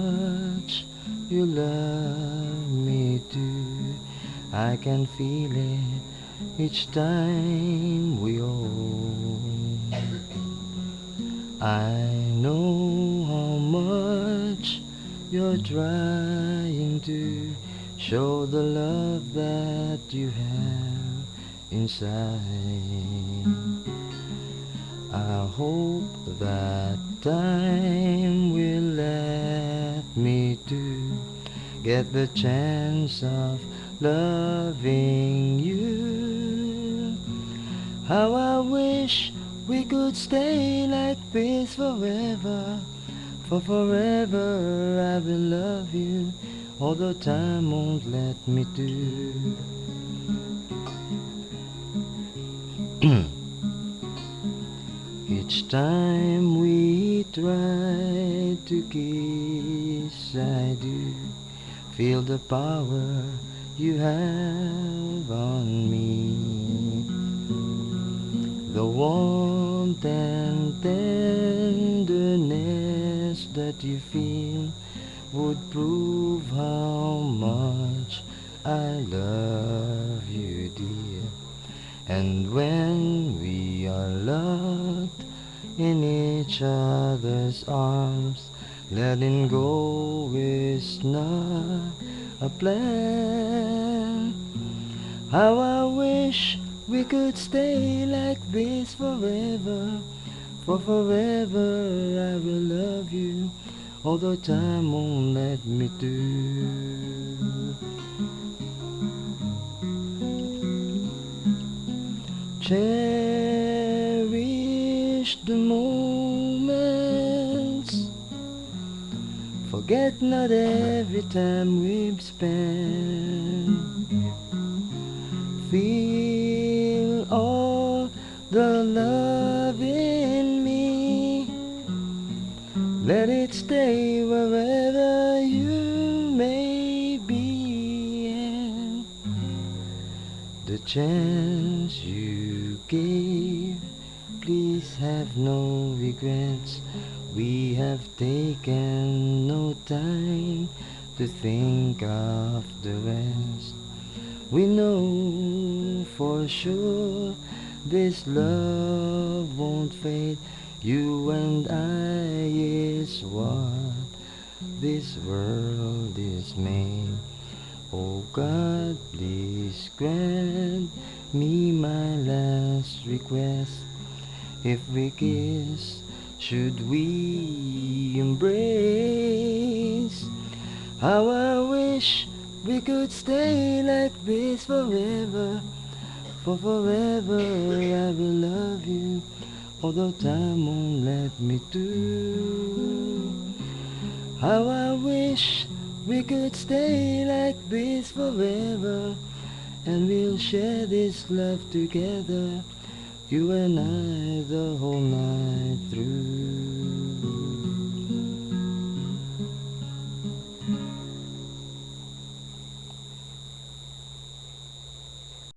much you love me too. I can feel it each time we hold. I know how much you're trying to show the love that you have inside. I hope that time will let me to get the chance of loving you. How I wish we could stay like this forever. For forever I will love you, although time won't let me do. Each time we try to kiss, I do feel the power you have on me. The warmth and tenderness that you feel would prove how much I love you, dear. And when we are locked in each other's arms, letting go is not a plan. How I wish we could stay like this forever. For forever I will love you, although time won't let me do. Cherish the moments. Forget not every time we've spent. Feel all the love in me. Let it stay wherever you may be. And the chance you gave, please have no regrets. We have taken no time to think of the rest. We know for sure this love won't fade. You and I is what this world is made. Oh God, please grant me my last request. If we kiss, should we embrace? How I wish we could stay like this forever. For forever I will love you, although time won't let me do. How I wish we could stay like this forever, and we'll share this love together, you and I, the whole night through.